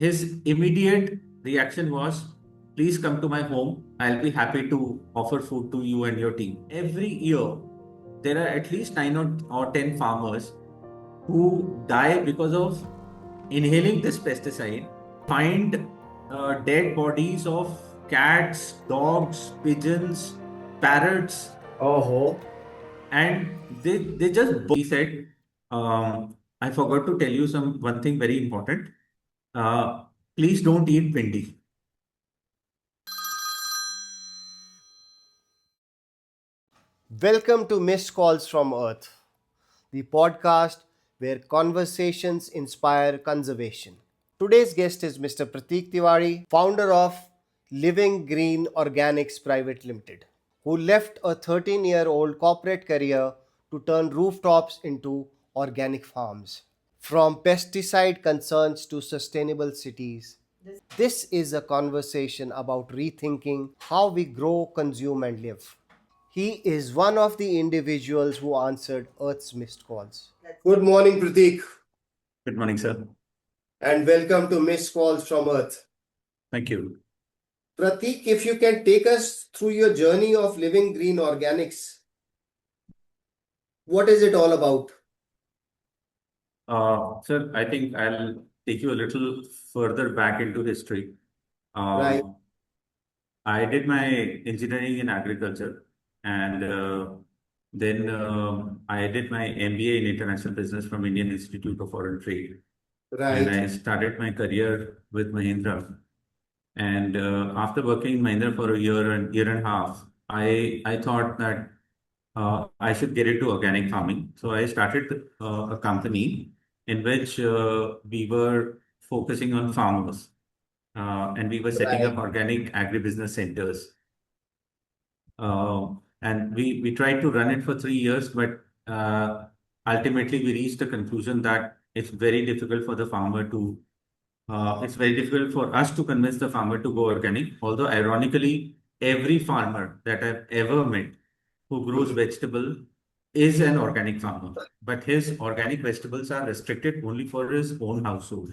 His immediate reaction was, please come to my home. I'll be happy to offer food to you and your team. Every year, there are at least 9 or 10 farmers who die because of inhaling this pesticide. Find dead bodies of cats, dogs, pigeons, parrots, Oh, and they just he said, I forgot to tell you one thing very important. Uh, Please don't eat pindi. welcome to Missed Calls from Earth, the podcast where conversations inspire conservation. Today's guest is Mr. Prateek Tiwari, founder of Living Green Organics Private Limited, who left a 13-year-old corporate career to turn rooftops into organic farms. From pesticide concerns to sustainable cities, this is a conversation about rethinking how we grow, consume, and live. He is one of the individuals who answered Earth's missed calls. Good morning, Prateek, Good morning, sir. and welcome to Missed Calls from Earth. Thank you. Prateek, if you can take us through your journey of living green organics, what is it all about? Sir, I think I'll take you a little further back into history. Right, I did my engineering in agriculture, and then I did my MBA in international business from Indian Institute of Foreign Trade. And right, I started my career with Mahindra. And after working in Mahindra for a year and year and a half, I thought that I should get into organic farming. So I started a company in which we were focusing on farmers, and we were setting right, up organic agribusiness centers. And we tried to run it for 3 years, but ultimately we reached a conclusion that it's very difficult for the farmer to it's very difficult for us to convince the farmer to go organic. Although, ironically, every farmer that I've ever met who grows vegetable is an organic farmer, but his organic vegetables are restricted only for his own household.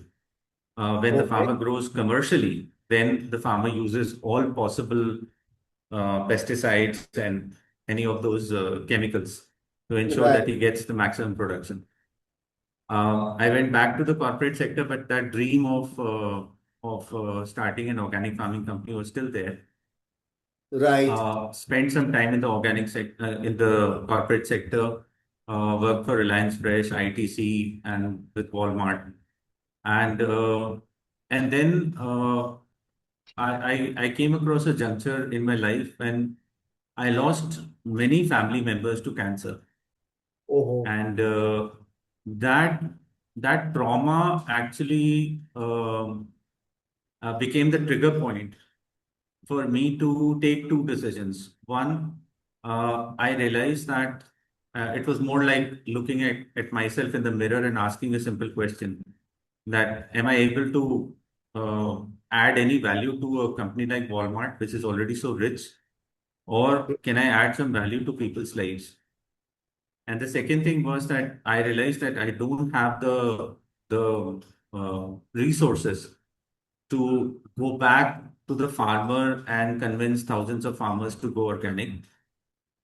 When the okay, farmer grows commercially, then the farmer uses all possible pesticides and any of those chemicals to ensure right, that he gets the maximum production. I went back to the corporate sector, but that dream of starting an organic farming company was still there. right, Spent some time in the organic sector, in the corporate sector, worked for Reliance Fresh, ITC, and with Walmart, and then I came across a juncture in my life when I lost many family members to cancer, oh, and that that trauma actually became the trigger point for me to take two decisions. One, I realized that it was more like looking at myself in the mirror and asking a simple question that am I able to add any value to a company like Walmart, which is already so rich, or can I add some value to people's lives? And the second thing was that I realized that I don't have the resources to go back to the farmer and convince thousands of farmers to go organic.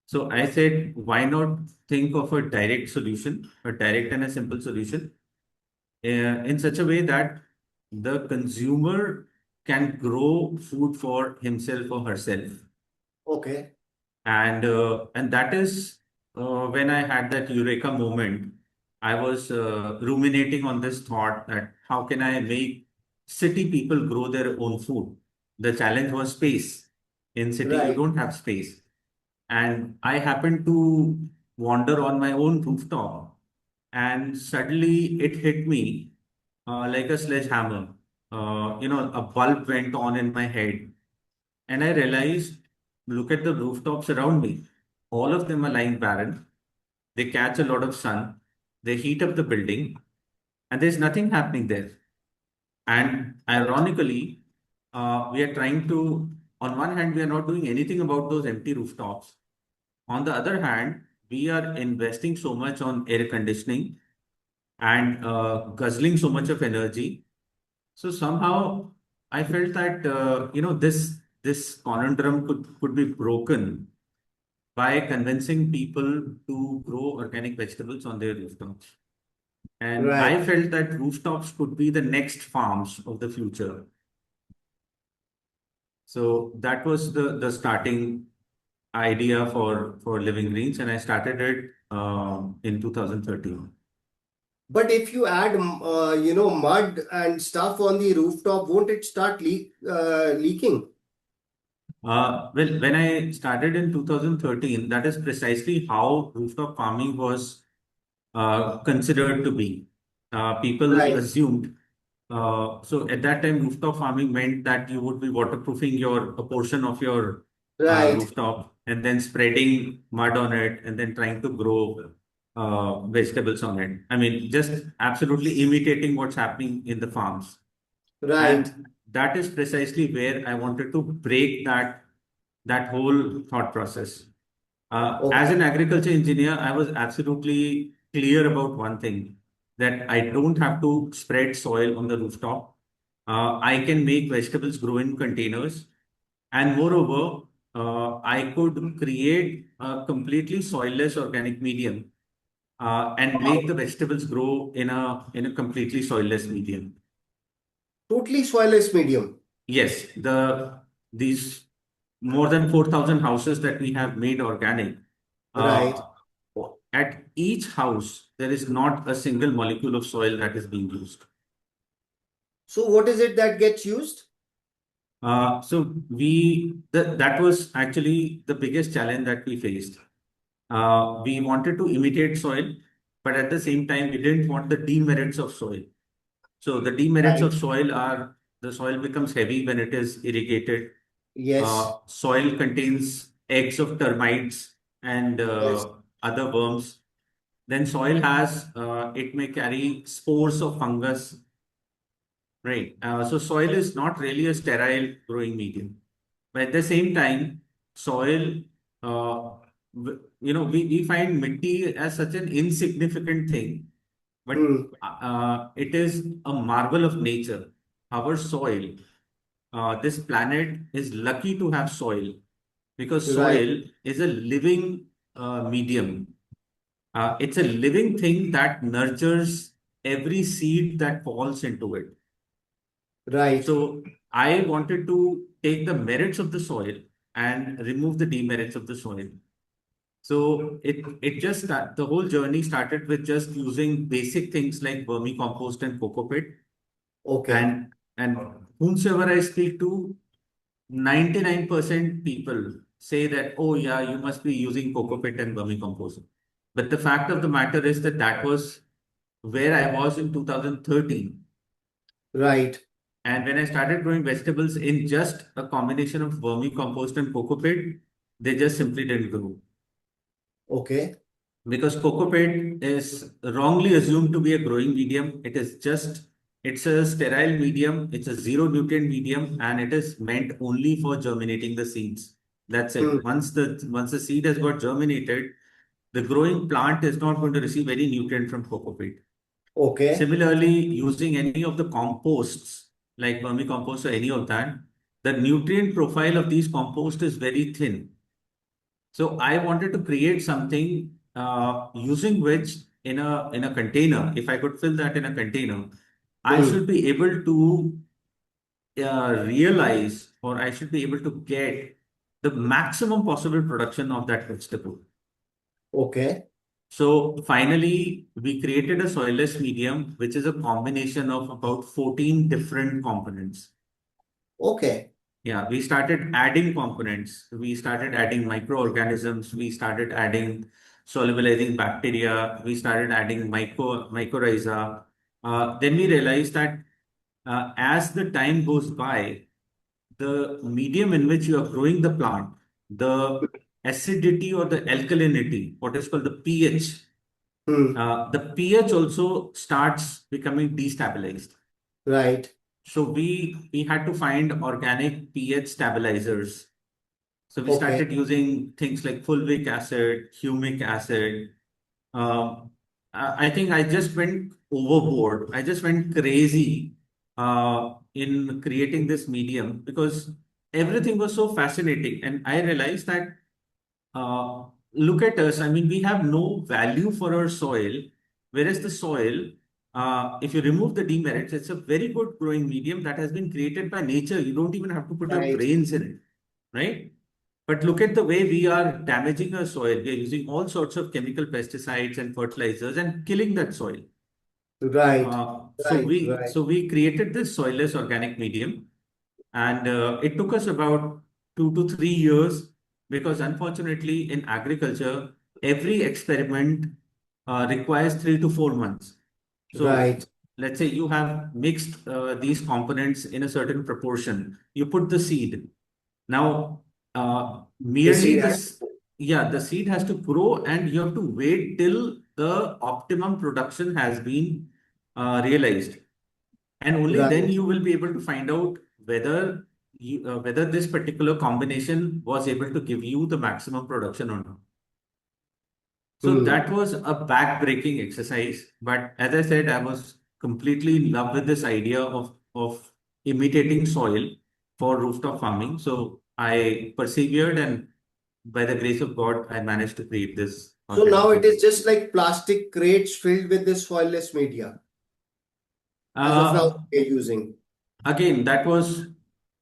So I said, why not think of a direct solution, a direct and a simple solution, in such a way that the consumer can grow food for himself or herself. okay, And that is when I had that eureka moment. I was ruminating on this thought that how can I make city people grow their own food? The challenge was space. In city, you right, don't have space. And I happened to wander on my own rooftop, and suddenly it hit me like a sledgehammer. A bulb went on in my head, and I realized, look at the rooftops around me. All of them are lying barren. They catch a lot of sun. They heat up the building, and there's nothing happening there. And right, ironically, we are trying to, on one hand, we are not doing anything about those empty rooftops. On the other hand, we are investing so much on air conditioning and guzzling so much of energy So somehow I felt that this conundrum could be broken by convincing people to grow organic vegetables on their rooftops. And Right. I felt that rooftops could be the next farms of the future. So that was the starting idea for Living Greens, and I started it in 2013. But if you add, mud and stuff on the rooftop, won't it start leaking? Well, when I started in 2013, that is precisely how rooftop farming was considered to be. People Right. assumed. So at that time, rooftop farming meant that you would be waterproofing a portion of your Right. rooftop and then spreading mud on it and then trying to grow vegetables on it. I mean, just absolutely imitating what's happening in the farms. Right. And that is precisely where I wanted to break that whole thought process. As Okay. an agriculture engineer, I was absolutely clear about one thing, that I don't have to spread soil on the rooftop. I can make vegetables grow in containers. And moreover, I could create a completely soilless organic medium and make the vegetables grow in a completely soilless medium. Totally soilless medium. Yes, these more than 4,000 houses that we have made organic, Right. uh, at each house, there is not a single molecule of soil that is being used. So what is it that gets used? That was actually the biggest challenge that we faced. We wanted to imitate soil, but at the same time, we didn't want the demerits of soil. So the demerits of Right. soil are the soil becomes heavy when it is irrigated. Yes. Soil contains eggs of termites and Yes. other worms. Then soil it may carry spores of fungus, right? So soil is not really a sterile growing medium. But at the same time, soil, we find mitti as such an insignificant thing, but Hmm. it is a marvel of nature. Our soil, this planet is lucky to have soil because Right. soil is a living medium. It's a living thing that nurtures every seed that falls into it. Right. So I wanted to take the merits of the soil and remove the demerits of the soil. So the whole journey started with just using basic things like vermicompost and coco pit. Okay. And whomsoever I speak to, 99% people say that, oh yeah, you must be using coco pit and vermicompost. But the fact of the matter is that that was where I was in 2013. Right. And when I started growing vegetables in just a combination of vermicompost and coco pit, they just simply didn't grow. Okay. Because coco peat is wrongly assumed to be a growing medium. It's a sterile medium, it's a zero nutrient medium, and it is meant only for germinating the seeds. That's Hmm. it. Once the seed has got germinated, the growing plant is not going to receive any nutrient from coco peat. Okay. Similarly, using any of the composts like vermicompost or any of that, the nutrient profile of these compost is very thin. So I wanted to create something using which in a container, if I could fill that in a container, I Hmm. should be able to realize, or I should be able to get the maximum possible production of that vegetable. Okay. So finally, we created a soilless medium, which is a combination of about 14 different components. Okay. Yeah, we started adding components. We started adding microorganisms. We started adding solubilizing bacteria. We started adding mycorrhiza. Then we realized that as the time goes by, the medium in which you are growing the plant, the acidity or the alkalinity, what is called the pH, Hmm. the pH also starts becoming destabilized. Right. So we had to find organic pH stabilizers. So we Okay. started using things like fulvic acid, humic acid. Um, I think I just went overboard. I just went crazy in creating this medium because everything was so fascinating. And I realized that look at us. I mean, we have no value for our soil, whereas the soil, if you remove the demerits, it's a very good growing medium that has been created by nature. You don't even have to put your Right. brains in it, right? But look at the way we are damaging our soil. We are using all sorts of chemical pesticides and fertilizers and killing that soil. Right. Uh, so Right. we Right. so we created this soilless organic medium, and it took us about 2 to 3 years because unfortunately in agriculture every experiment requires 3 to 4 months. So Right. let's say you have mixed these components in a certain proportion. You put the seed. Now, The merely seed has. this, yeah, the seed has to grow and you have to wait till the optimum production has been realized. And only then Right. you will be able to find out whether this particular combination was able to give you the maximum production or not. So Hmm. that was a back-breaking exercise. But as I said, I was completely in love with this idea of imitating soil for rooftop farming. So I persevered, and by the grace of God, I managed to create this So now organic it is medium. just like plastic crates filled with this soilless media. As of now, Uh, we are using. Again, that was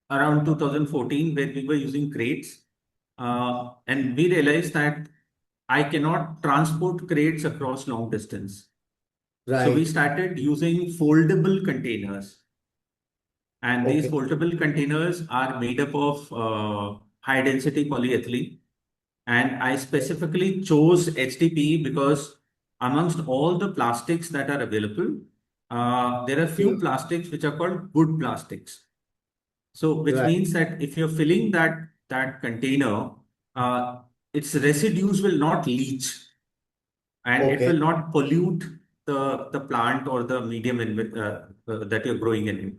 around 2014 where we were using crates. And we realized that I cannot transport crates across long distance. So we Right. started using foldable containers. And these Okay. foldable containers are made up of high density polyethylene. And I specifically chose HDPE because amongst all the plastics that are available, there are few Hmm. plastics which are called good plastics. So, which Right. means that if you're filling that container, uh, its residues will not leach and it Okay. will not pollute the plant or the medium that you're growing in it.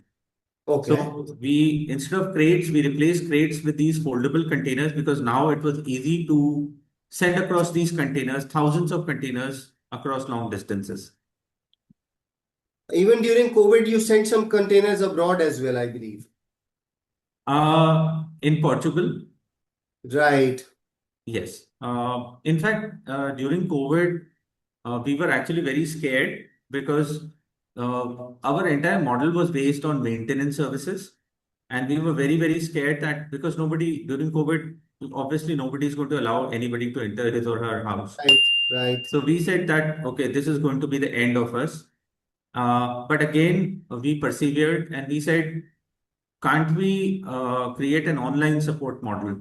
Okay. So we instead of crates, we replaced crates with these foldable containers because now it was easy to send across these containers, thousands of containers across long distances. Even during COVID, you sent some containers abroad as well, I believe. In Portugal, Right. yes. In fact, during COVID, we were actually very scared because our entire model was based on maintenance services. And we were very, very scared that because nobody during COVID, obviously nobody is going to allow anybody to enter his or her house. Right. Right. So we said that, okay, this is going to be the end of us. But again, we persevered and we said, can't we create an online support model?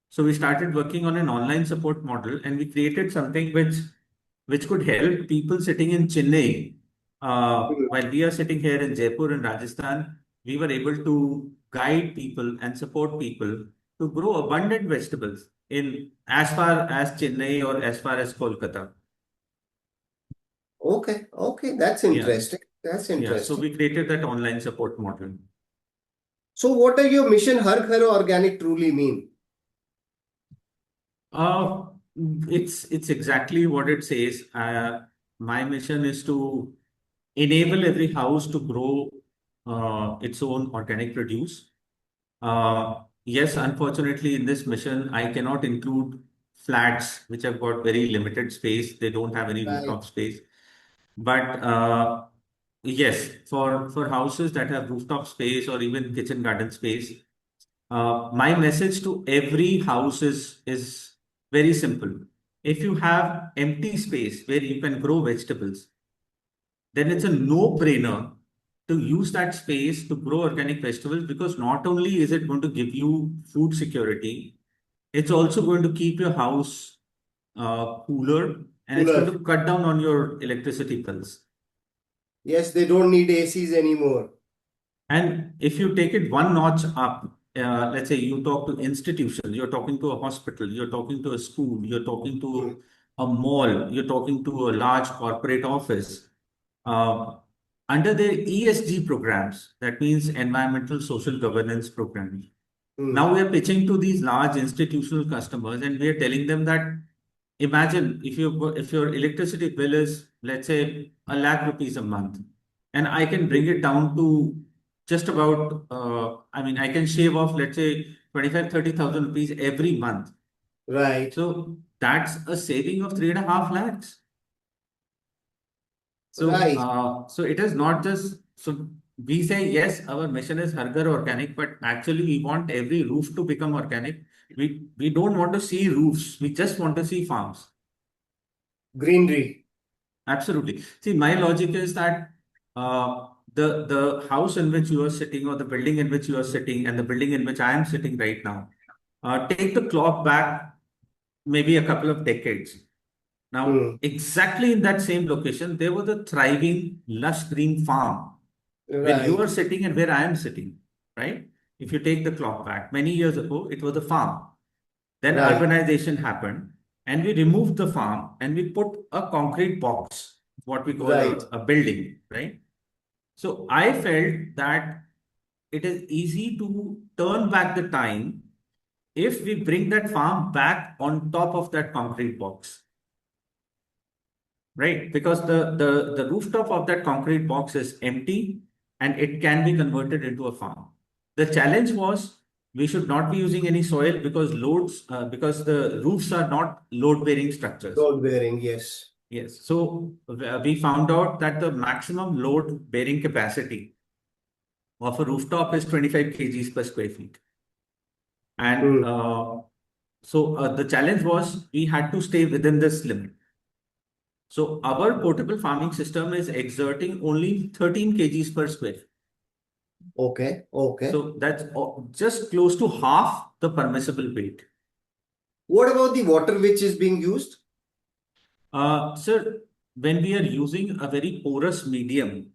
So we started working on an online support model and we created something which could help people sitting in Chennai. Hmm. While we are sitting here in Jaipur and Rajasthan, we were able to guide people and support people to grow abundant vegetables in as far as Chennai or as far as Kolkata. Okay. Okay. That's Yeah, interesting. That's yeah. So interesting. we created that online support model. So, what are your mission Har Ghar Organic truly mean? Uh, it's exactly what it says. My mission is to enable every house to grow its own organic produce. Yes, unfortunately, in this mission, I cannot include flats which have got very limited space. They don't have any Right. rooftop space. But yes, for houses that have rooftop space or even kitchen garden space, my message to every house is very simple. If you have empty space where you can grow vegetables, then it's a no-brainer to use that space to grow organic vegetables because not only is it going to give you food security, it's also going to keep your house cooler and it's going Cooler. to cut down on your electricity bills. Yes, they don't need ACs anymore. And if you take it one notch up, let's say you talk to institutions, you're talking to a hospital, you're talking to a school, you're talking Hmm. to a mall, you're talking to a large corporate office. Uh, Under their ESG programs, that means environmental social governance programs. Hmm. Now we are pitching to these large institutional customers and we are telling them that imagine if your electricity bill is, let's say, 1 lakh rupees a month. and I can bring it down to just about, I mean, I can shave off, let's say, 25, 30,000 rupees every month. Right. So that's a saving of 3.5 lakhs. So, Right. so it is not just, so we say, yes, our mission is Har Ghar Organic, but actually we want every roof to become organic. We don't want to see roofs. We just want to see farms. Greenery. Absolutely. See, my logic is that the house in which you are sitting, or the building in which you are sitting, and the building in which I am sitting right now, take the clock back maybe a couple of decades. Now, Hmm. exactly in that same location, there was a thriving, lush green farm where you are Right. sitting and where I am sitting, right? If you take the clock back, many years ago, it was a farm. Then Right. urbanization happened, and we removed the farm and we put a concrete box, what we call Right. a building, right? So I felt that it is easy to turn back the time if we bring that farm back on top of that concrete box, right? Because the rooftop of that concrete box is empty and it can be converted into a farm. The challenge was we should not be using any soil because the roofs are not load bearing structures. Load bearing. Yes. Yes. So we found out that the maximum load bearing capacity of a rooftop is 25 kgs per square feet. And Hmm. so the challenge was we had to stay within this limit. So our portable farming system is exerting only 13 kgs per square feet. Okay. Okay. So that's just close to half the permissible weight. What about the water which is being used? Sir, when we are using a very porous medium,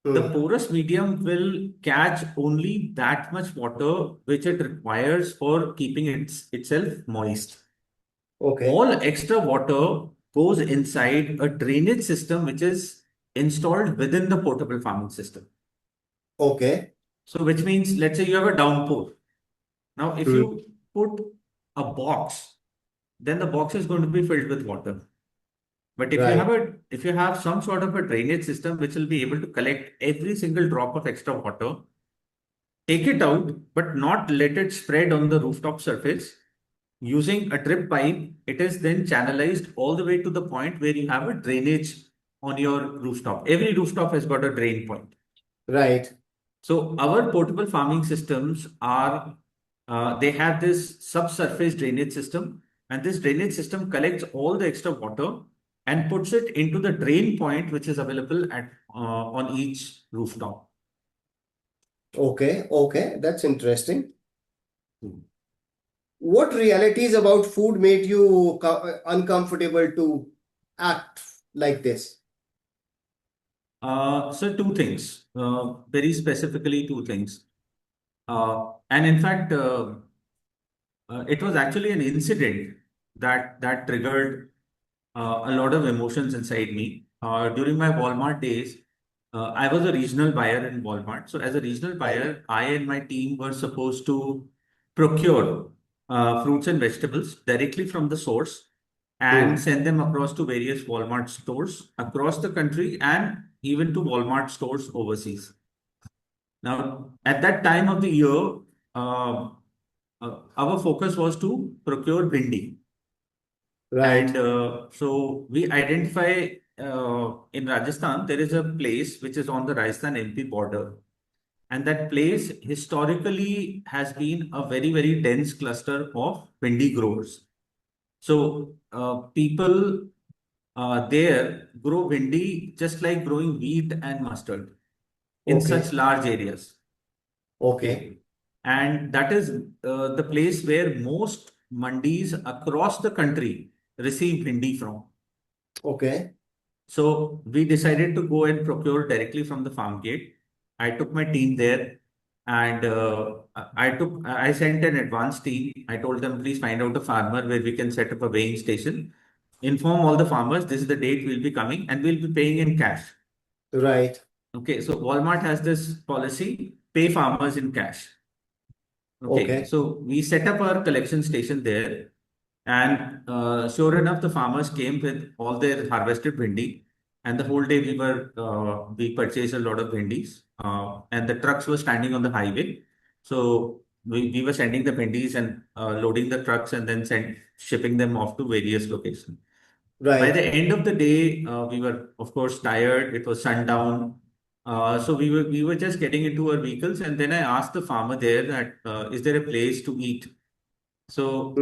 the Hmm. porous medium will catch only that much water which it requires for keeping itself moist. Okay. All extra water goes inside a drainage system which is installed within the portable farming system. Okay. So, which means, let's say you have a downpour. Now, if Hmm. you put a box, then the box is going to be filled with water. But Right. if you have some sort of a drainage system which will be able to collect every single drop of extra water, take it out, but not let it spread on the rooftop surface. Using a drip pipe, it is then channelized all the way to the point where you have a drainage on your rooftop. Every rooftop has got a drain point. Right. So our portable farming systems they have this subsurface drainage system, and this drainage system collects all the extra water and puts it into the drain point, which is available on each rooftop. Okay. Okay. That's interesting. What realities about food made you uncomfortable to act like this? So two things, very specifically two things. And in fact, it was actually an incident that triggered a lot of emotions inside me. During my Walmart days, I was a regional buyer in Walmart. So as a regional Right. buyer, I and my team were supposed to procure fruits and vegetables directly from the source and Hmm. send them across to various Walmart stores across the country and even to Walmart stores overseas. Now, at that time of the year, uh, our focus was to procure bhindi. And Right. so we identify in Rajasthan, there is a place which is on the Rajasthan MP border. And that place historically has been a very, very dense cluster of bhindi growers. So people there grow bhindi just like growing wheat and mustard in such Okay. large areas. Okay. Okay. And that is the place where most mandis across the country receive bhindi from. Okay. So we decided to go and procure directly from the farm gate. I took my team there and I sent an advance team. I told them, please find out a farmer where we can set up a weighing station. Inform all the farmers, this is the date we'll be coming and we'll be paying in cash. Right. Okay, so Walmart has this policy, pay farmers in cash. Okay, Okay. so we set up our collection station there, and sure enough, the farmers came with all their harvested bhindi. And the whole day we purchased a lot of bhindis, and the trucks were standing on the highway. So we were sending the bhindis and loading the trucks and then shipping them off to various locations. By Right. the end of the day, we were of course tired. It was sundown. So we were just getting into our vehicles, and then I asked the farmer there that is there a place to eat? So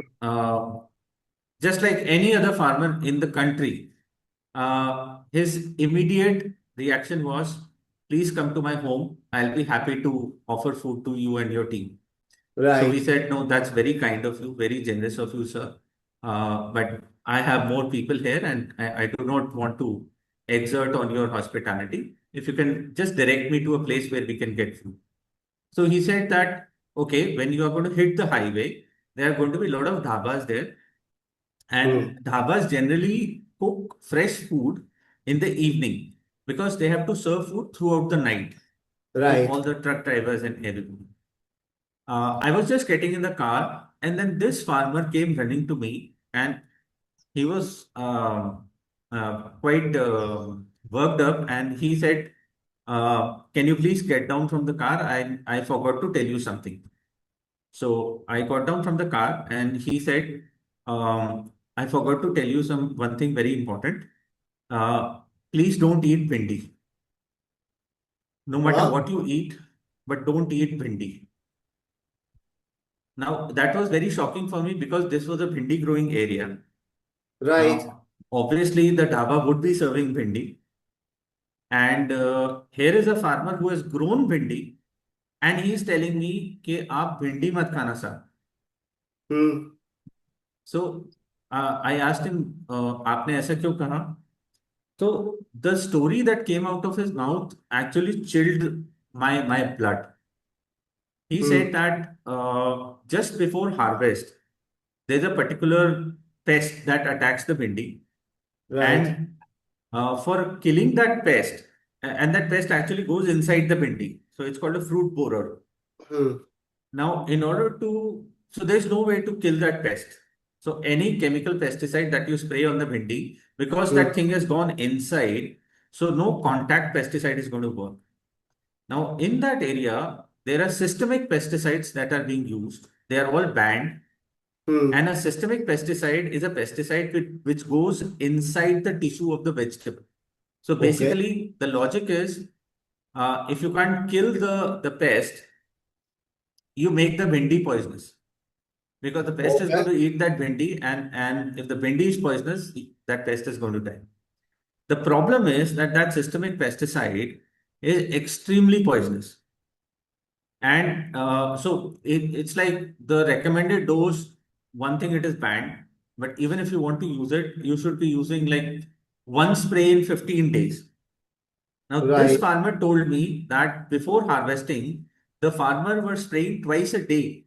just like any other farmer in the country, his immediate reaction was, "Please come to my home. I'll be happy to offer food to you and your team." So we Right. said, "No, that's very kind of you, very generous of you, sir. But I have more people here, and I do not want to exert on your hospitality. If you can just direct me to a place where we can get food." So he said that, "Okay, when you are going to hit the highway, there are going to be a lot of dhabas there, Hmm. and dhabas generally cook fresh food in the evening because they have to serve food throughout the night to Right. all the truck drivers and everyone." I was just getting in the car, and then this farmer came running to me, and he was quite worked up, and he said, "Can you please get down from the car? I forgot to tell you something." So I got down from the car, and he said, "I forgot to tell you one thing very important. Uh, Please don't eat bhindi. No matter Huh? what you eat, but don't eat bhindi." Now, that was very shocking for me because this was a bhindi growing area. Right. Now, obviously, the dhaba would be serving bhindi. And here is a farmer who has grown bhindi, and he is telling me कि आप भिंडी मत खाना sir. Hmm. So I asked him, आपने ऐसा क्यों कहा? So the story that came out of his mouth actually chilled my blood. He Hmm. said that just before harvest, there's a particular pest that attacks the bhindi, Right. and for killing that pest, and that pest actually goes inside the bhindi, so it's called a fruit borer. Hmm. Now, in order to, so there's no way to kill that pest. So any chemical pesticide that you spray on the bhindi, because Hmm. that thing has gone inside, so no contact pesticide is going to work. Now, in that area, there are systemic pesticides that are being used. They are all banned. Hmm. And a systemic pesticide is a pesticide which goes inside the tissue of the vegetable. So Okay. basically, the logic is if you can't kill the pest, you make the bhindi poisonous because the pest is going Okay. to eat that bhindi, and if the bhindi is poisonous, that pest is going to die. The problem is that that systemic pesticide is extremely poisonous. And so it's like the recommended dose, one thing it is banned, but even if you want to use it, you should be using like one spray in 15 days. Now, this Right. farmer told me that before harvesting, the farmer was spraying twice a day.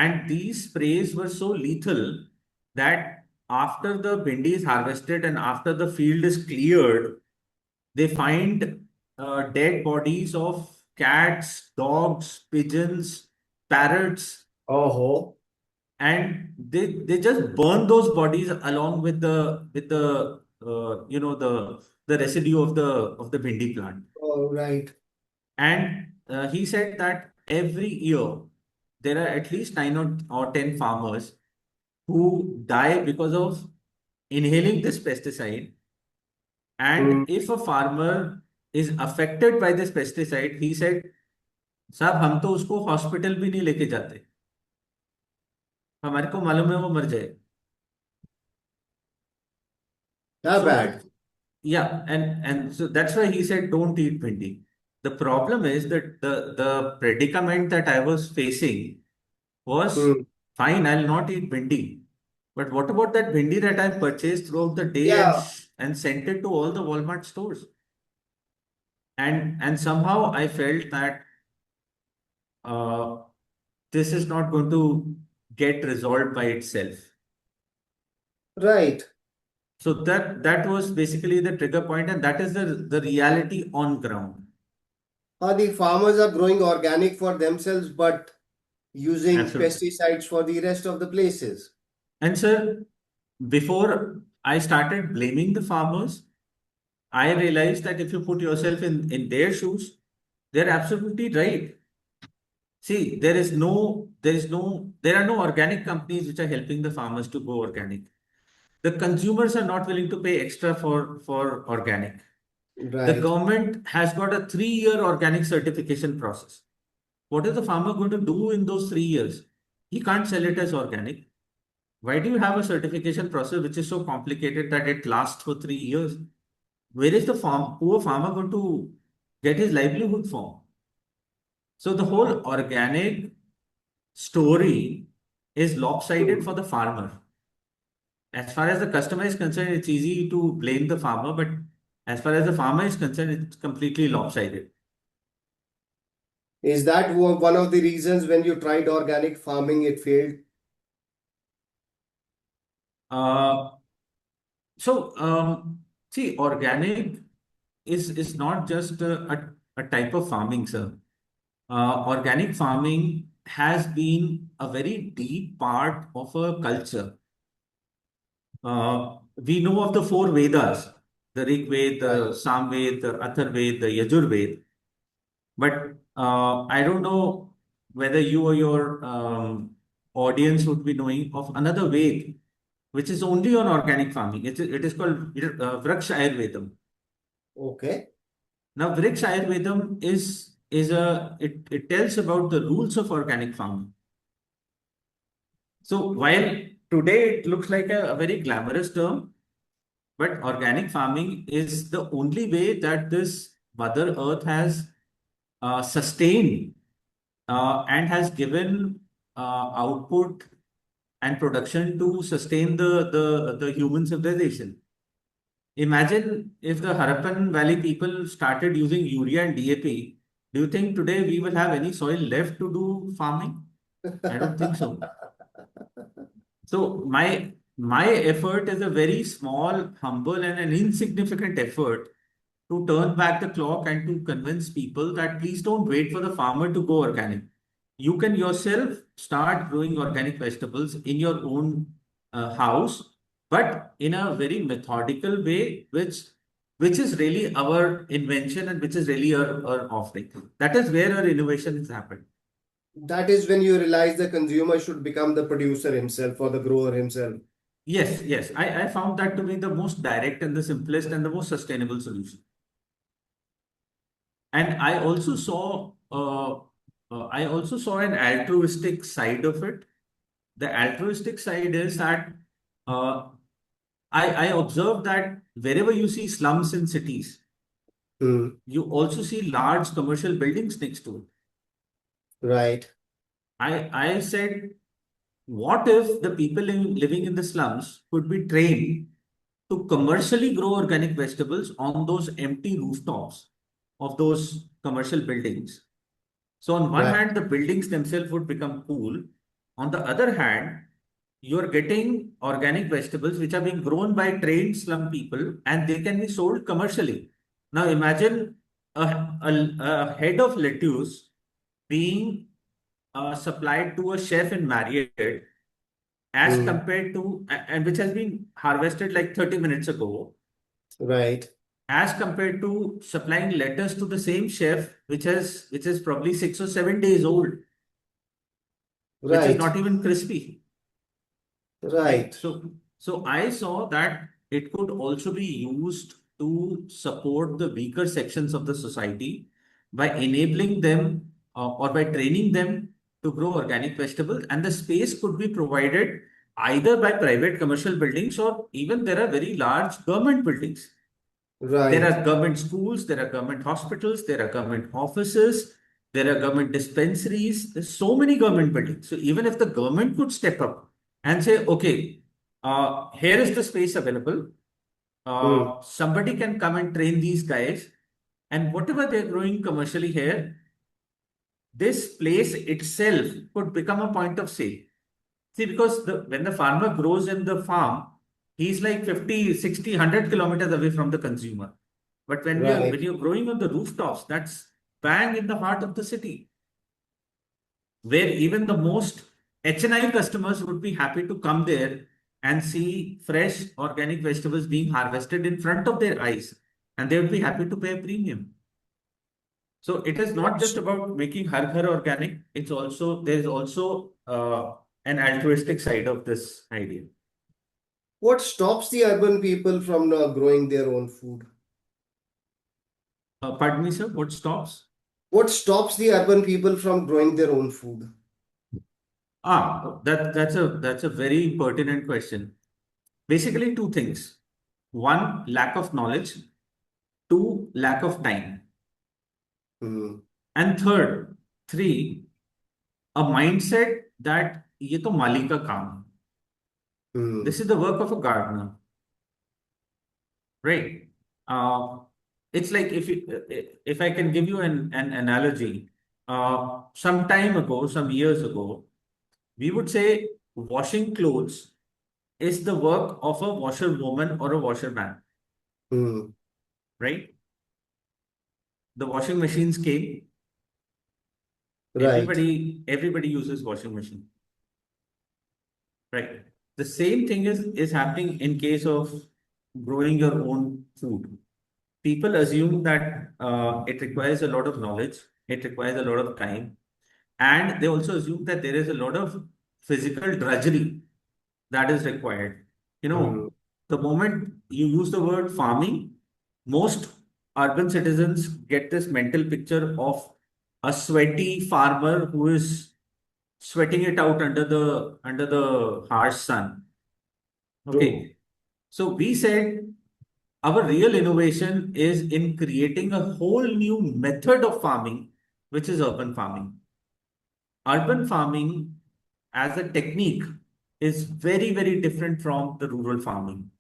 And these sprays were so lethal that after the bhindi is harvested and after the field is cleared, they find dead bodies of cats, dogs, pigeons, parrots, Oh. and they just burn those bodies along with the the residue of the bhindi plant. Oh, right. And he said that every year there are at least 9 or 10 farmers who die because of inhaling this pesticide. Hmm. And if a farmer is affected by this pesticide, he said, साहब हम तो उसको hospital भी नहीं लेके जाते, हमारे को मालूम है वो मर जाए. That So bad. yeah, and so that's why he said don't eat bhindi. The problem is that the predicament that I was facing was, Hmm. fine, I'll not eat bhindi. But what about that bhindi that I purchased throughout the day Yeah. and sent it to all the Walmart stores? And somehow I felt that uh, this is not going to get resolved by itself. Right. So that was basically the trigger point, and that is the reality on ground. The farmers are growing organic for themselves, but using Absolutely. pesticides for the rest of the places. And sir, before I started blaming the farmers. I realized that if you put yourself in their shoes, they're absolutely right. See, there are no organic companies which are helping the farmers to go organic. The consumers are not willing to pay extra for organic. The Right. government has got a 3-year organic certification process. What is the farmer going to do in those 3 years? He can't sell it as organic. Why do you have a certification process which is so complicated that it lasts for 3 years? Where is the poor farmer going to get his livelihood from? So the whole organic story is lopsided for the farmer. As far as the customer is concerned, it's easy to blame the farmer, but as far as the farmer is concerned, it's completely lopsided. Is that one of the reasons when you tried organic farming, it failed? Uh, See, organic is not just a type of farming, sir. Organic farming has been a very deep part of a culture. We know of the four Vedas, the Rig Veda, the Samved, the Atharved, the Yajurved. But I don't know whether you or your audience would be knowing of another Ved, which is only on organic farming. It is called Vriksha Ayurvedam. Okay. Now, Vriksha Ayurvedam it tells about the rules of organic farming. So while today it looks like a very glamorous term, but organic farming is the only way that this Mother Earth has sustained and has given output and production to sustain the human civilization. Imagine if the Harappan Valley people started using urea and DAP. Do you think today we will have any soil left to do farming? I don't think so. So my effort is a very small, humble, and an insignificant effort to turn back the clock and to convince people that please don't wait for the farmer to go organic. You can yourself start growing organic vegetables in your own house, but in a very methodical way, which is really our invention and which is really our offering. That is where our innovation has happened. That is when you realize the consumer should become the producer himself or the grower himself. Yes, yes. I found that to be the most direct and the simplest and the most sustainable solution. And I also saw an altruistic side of it. The altruistic side is that uh, I observed that wherever you see slums in cities, Hmm. you also see large commercial buildings next to it. Right. I said, what if the people living in the slums could be trained to commercially grow organic vegetables on those empty rooftops of those commercial buildings? So on one Right. hand, the buildings themselves would become cool. On the other hand, you're getting organic vegetables which are being grown by trained slum people and they can be sold commercially. Now imagine a head of lettuce being supplied to a chef in Marriott as Hmm. compared to, and which has been harvested like 30 minutes ago, Right. as compared to supplying lettuce to the same chef, which is probably 6 or 7 days old, which is Right. not even crispy. Right. Right. So I saw that it could also be used to support the weaker sections of the society by enabling them or by training them to grow organic vegetables. And the space could be provided either by private commercial buildings or even there are very large government buildings. There Right. are government schools, there are government hospitals, there are government offices, there are government dispensaries. There's so many government buildings. So even if the government could step up and say, okay, here is the space available. Hmm. Somebody can come and train these guys. And whatever they're growing commercially here, this place itself could become a point of sale. See, because when the farmer grows in the farm, he's like 50, 60, 100 kilometers away from the consumer. But when Right. you're growing on the rooftops, that's bang in the heart of the city, where even the most HNI customers would be happy to come there and see fresh organic vegetables being harvested in front of their eyes, and they would be happy to pay a premium. So it is not just about making Har Ghar organic. It's also there is also an altruistic side of this idea. What stops the urban people from growing their own food? Pardon me, sir. What stops? What stops the urban people from growing their own food? That's a very pertinent question. Basically, two things. One, lack of knowledge. Two, lack of time. Hmm. And three, a mindset that ये तो माली का काम है. Hmm. This is the work of a gardener, right? Uh, it's like if I can give you an analogy, some time ago, some years ago, we would say washing clothes is the work of a washerwoman or a washerman, Hmm. right? The washing machines came. Right. Everybody uses washing machine, right? The same thing is happening in case of growing your own food. People assume that it requires a lot of knowledge, it requires a lot of time, and they also assume that there is a lot of physical drudgery that is required. You Hmm. know, the moment you use the word farming, most urban citizens get this mental picture of a sweaty farmer who is sweating it out under the harsh sun. True. Okay. So we said our real innovation is in creating a whole new method of farming, which is urban farming. Urban farming as a technique is very, very different from the rural farming.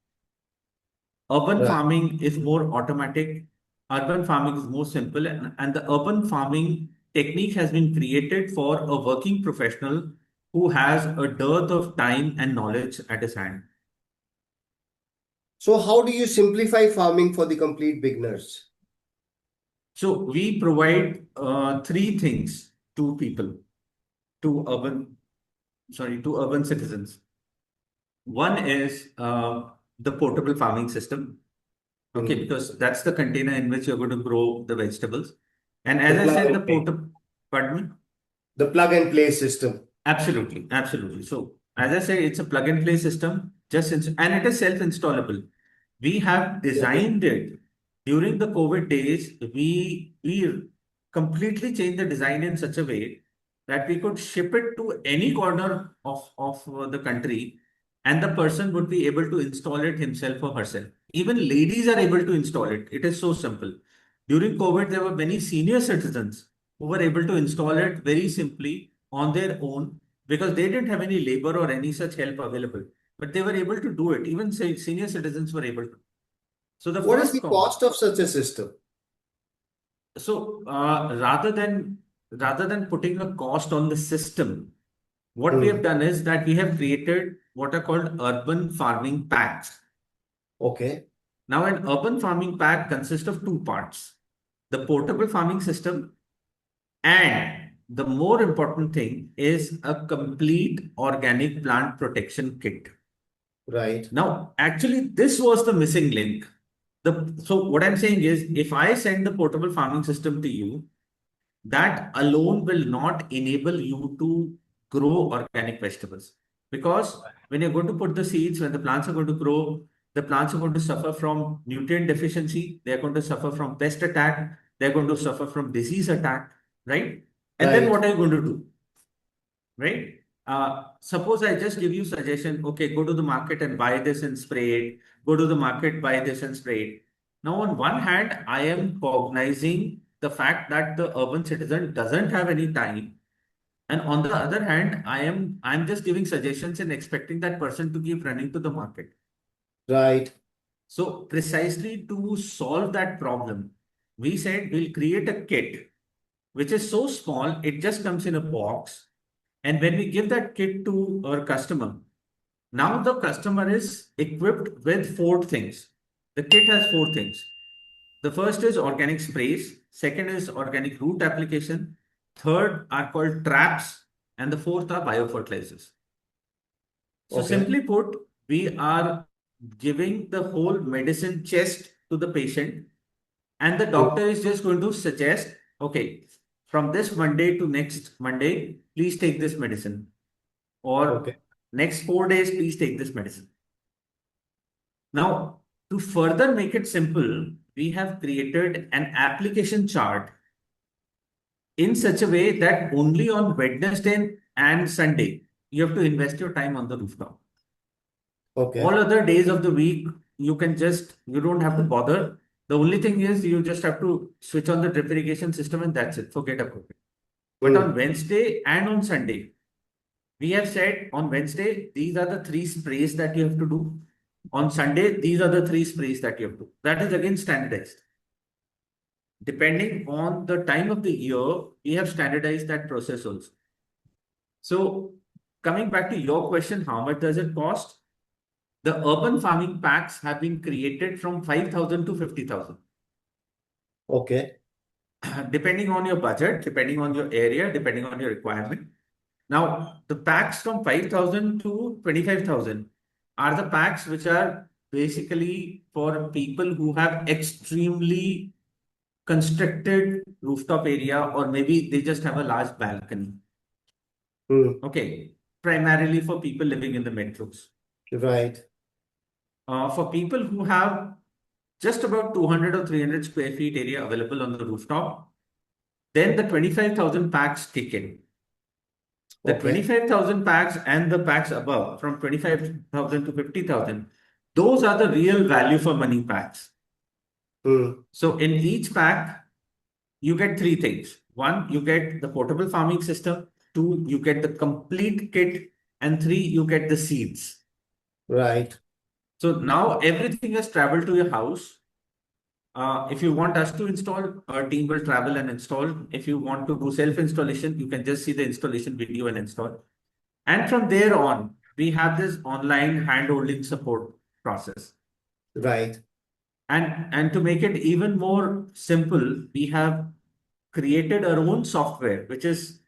Urban Right. farming is more automatic. Urban farming is more simple, and the urban farming technique has been created for a working professional who has a dearth of time and knowledge at his hand. So, how do you simplify farming for the complete beginners? So we provide three things to people, to urban citizens. One is the portable farming system. Okay, Hmm. because that's the container in which you're going to grow the vegetables. And The as I plug said, and the play. portable, pardon me? The plug and play system. Absolutely, absolutely. So as I said, it's a plug and play system, and it is self-installable. We have Okay. designed it during the COVID days. We completely changed the design in such a way that we could ship it to any corner of the country, and the person would be able to install it himself or herself. Even ladies are able to install it. It is so simple. During COVID, there were many senior citizens who were able to install it very simply on their own because they didn't have any labor or any such help available. But they were able to do it. Even senior citizens were able to. So the What is first the com. cost of such a system? So rather than putting a cost on the system, what we have Hmm. done is that we have created what are called urban farming packs. Okay. Now, an urban farming pack consists of two parts: the portable farming system, and the more important thing is a complete organic plant protection kit. Right. Now, actually, this was the missing link. So what I'm saying is, if I send the portable farming system to you, that alone will not enable you to grow organic vegetables. Because when you're going to put the seeds, when the plants are going to grow, the plants are going to suffer from nutrient deficiency, they're going to suffer from pest attack, they're going to suffer from disease attack, right? And then Right. what are you going to do? Right? Suppose I just give you suggestion, okay, go to the market and buy this and spray it. Go to the market, buy this and spray it. Now, on one hand, I am cognizing the fact that the urban citizen doesn't have any time. And on the other hand, I'm just giving suggestions and expecting that person to keep running to the market. Right. So precisely to solve that problem, we said we'll create a kit which is so small, it just comes in a box. And when we give that kit to our customer, now the customer is equipped with four things. The kit has four things. The first is organic sprays, second is organic root application, third are called traps, and the fourth are biofertilizers. So Okay. simply put, we are giving the whole medicine chest to the patient, and the Mm. doctor is just going to suggest, okay, from this Monday to next Monday, please take this medicine, or Okay. next 4 days, please take this medicine. Now, to further make it simple, we have created an application chart in such a way that only on Wednesday and Sunday, you have to invest your time on the rooftop. All Okay. other days of the week, you don't have to bother. The only thing is you just have to switch on the drip irrigation system and that's it. Forget about it. But on Mm. Wednesday and on Sunday, we have said on Wednesday, these are the three sprays that you have to do. On Sunday, these are the three sprays that you have to do. That is again standardized. Depending on the time of the year, we have standardized that process also. So coming back to your question, how much does it cost? The urban farming packs have been created from 5,000 to 50,000, Okay. depending on your budget, depending on your area, depending on your requirement. Now, the packs from 5,000 to 25,000 are the packs which are basically for people who have extremely constricted rooftop area, or maybe they just have a large balcony. Mm. Okay, primarily for people living in the metros. Right. For people who have just about 200 or 300 square feet area available on the rooftop, then the 25,000 packs kick in. The Okay. 25,000 packs and the packs above from 25,000 to 50,000, those are the real value for money packs. Mm. So in each pack, you get three things. One, you get the portable farming system. Two, you get the complete kit. And three, you get the seeds. Right. So now everything has traveled to your house. If you want us to install, our team will travel and install. If you want to do self-installation, you can just see the installation video and install. And from there on, we have this online hand-holding support process. Right. And to make it even more simple, we have created our own software, which is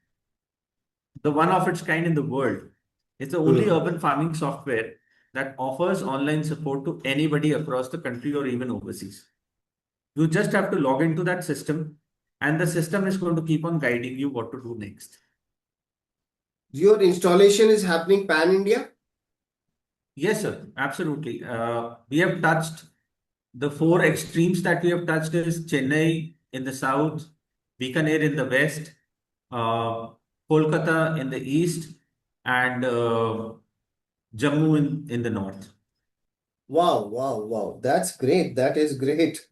the one of its kind in the world. It's the only Mm. urban farming software that offers online support to anybody across the country or even overseas. You just have to log into that system, and the system is going to keep on guiding you what to do next. Your installation is happening pan India? Yes, sir, absolutely. We have touched the four extremes that we have touched is Chennai in the south, Bikaner in the west, uh, Kolkata in the east, and Jammu in the north. Wow, wow, wow. That's great. That is great.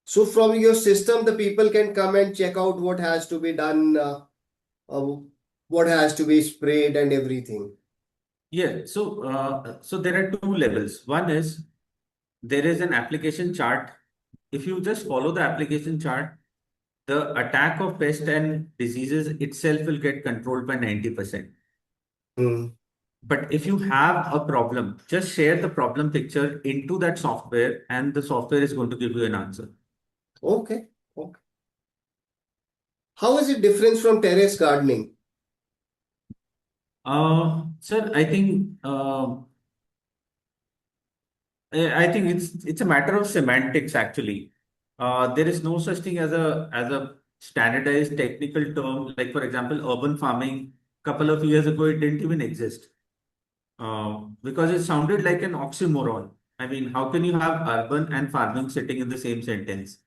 So from your system, the people can come and check out what has to be done, uh, what has to be sprayed and everything. Yeah, so there are two levels. One is there is an application chart. If you just follow the application chart, the attack of pest and diseases itself will get controlled by 90%. Hmm. But if you have a problem, just share the problem picture into that software and the software is going to give you an answer. Okay. Okay. How is it different from terrace gardening? Sir, I think it's a matter of semantics actually. There is no such thing as a standardized technical term. Like for example, urban farming. Couple of years ago, it didn't even exist because it sounded like an oxymoron. I mean, how can you have urban and farming sitting in the same sentence?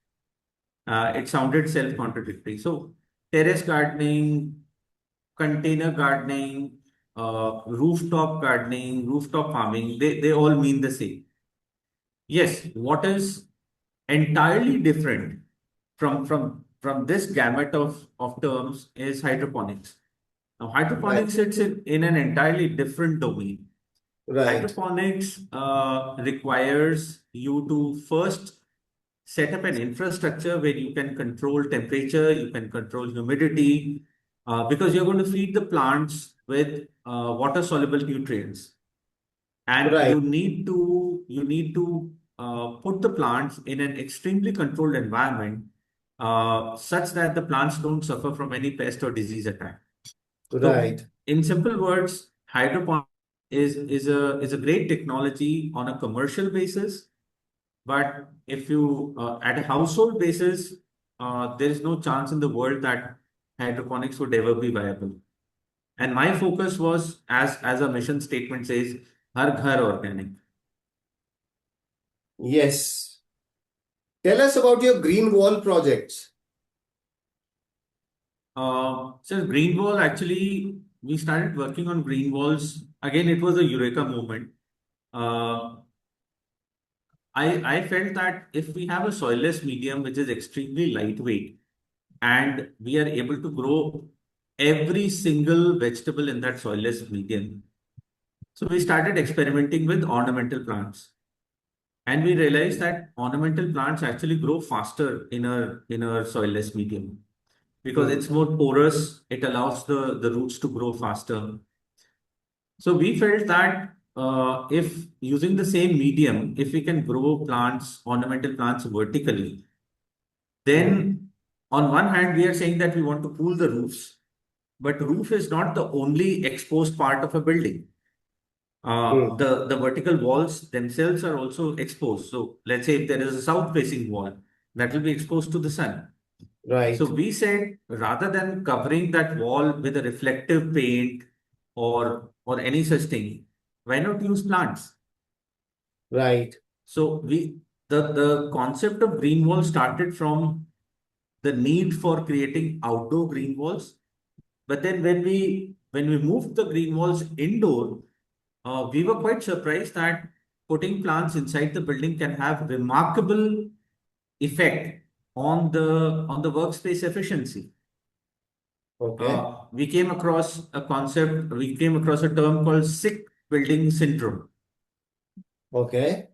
It sounded self-contradictory. So, terrace gardening, container gardening, rooftop gardening, rooftop farming, they all mean the same. Yes, what is entirely different from this gamut of terms is hydroponics. Now, Right. hydroponics sits in an entirely different domain. Right. Hydroponics requires you to first set up an infrastructure where you can control temperature, you can control humidity, because you're going to feed the plants with water-soluble nutrients, and Right. you need to put the plants in an extremely controlled environment, such that the plants don't suffer from any pest or disease attack. So, Right. in simple words, hydroponics is a great technology on a commercial basis, but if you at a household basis, there is no chance in the world that hydroponics would ever be viable. And my focus was, as a mission statement says, Har Ghar Organic. Yes. Tell us about your green wall projects. So green wall, actually, we started working on green walls. Again, it was a eureka moment. Uh, I felt that if we have a soilless medium which is extremely lightweight and we are able to grow every single vegetable in that soilless medium, so we started experimenting with ornamental plants. And we realized that ornamental plants actually grow faster in a soilless medium because Hmm. it's more porous. It allows the roots to grow faster. So we felt that if using the same medium, if we can grow plants, ornamental plants vertically, Hmm. then on one hand, we are saying that we want to cool the roofs, but roof is not the only exposed part of a building. Hmm. The vertical walls themselves are also exposed. So let's say if there is a south facing wall, that will be exposed to the sun. So Right. we said rather than covering that wall with a reflective paint or any such thing, why not use plants? Right. So the concept of green wall started from the need for creating outdoor green walls. But then when we moved the green walls indoor, we were quite surprised that putting plants inside the building can have remarkable effect on the workspace efficiency. Okay. We came across a term called sick building syndrome. Okay.